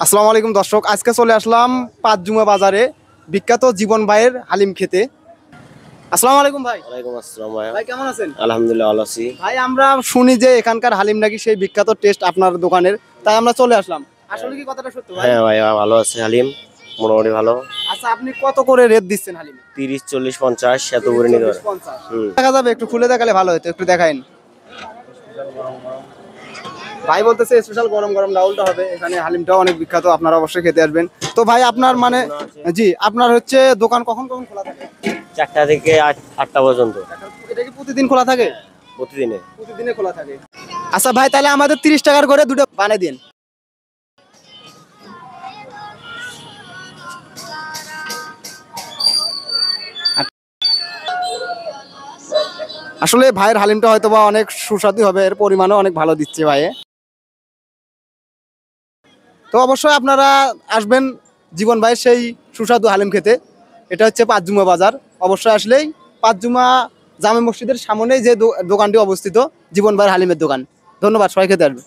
আসসালামু আলাইকুম দর্শক, আজকে চলে আসলাম পাঁচজুমা বাজারে বিখ্যাত জীবন ভাইয়ের হালিম খেতে। আসসালামু আলাইকুম ভাই। ওয়ালাইকুম আসসালাম ভাইয়া। ভাই কেমন আছেন? আলহামদুলিল্লাহ ভালো আছি। ভাই আমরা শুনি যে এখানকার হালিম নাকি সেই বিখ্যাত টেস্ট আপনার দোকানের, তাই আমরা চলে আসলাম। আসলে কি কথাটা সত্য ভাই? হ্যাঁ ভাইয়া ভালো আছে, হালিম মোটামুটি ভালো। আচ্ছা, আপনি কত করে রেট দিচ্ছেন হালিম? 30, 40, 50 এত করে নিতে পারে। 50। দেখা যাবে, একটু খুলে দেখালে ভালো হতো, একটু দেখাইন। ভাই বলতেছে স্পেশাল গরম গরম ডাউলটা হবে, এখানে হালিমটাও অনেক বিখ্যাত, আপনারা অবশ্যই খেতে আসবেন। তো ভাই আপনার মানে জি আপনার হচ্ছে দোকান কখন কখন খোলা থাকে? 4টা থেকে 8টা পর্যন্ত। এটা কি প্রতিদিন খোলা থাকে? প্রতিদিনে। প্রতিদিনে খোলা থাকে। আচ্ছা ভাই, তাহলে আমাদের 30 টাকার করে দুটো বানিয়ে দিন। আসলে ভাইয়ের হালিমটা হয়তো বা অনেক সুস্বাদু হবে, এর পরিমাণও অনেক ভালো দিচ্ছে ভাই। তো অবশ্যই আপনারা আসবেন জীবন ভাইয়ের সেই সুস্বাদু হালিম খেতে। এটা হচ্ছে পাঁচজুমা বাজার, অবশ্যই আসলেই পাঁচজুমা জামে মসজিদের সামনেই যে দোকানটি অবস্থিত জীবন ভাইয়ের হালিমের দোকান। ধন্যবাদ, সবাই খেতে আসবে।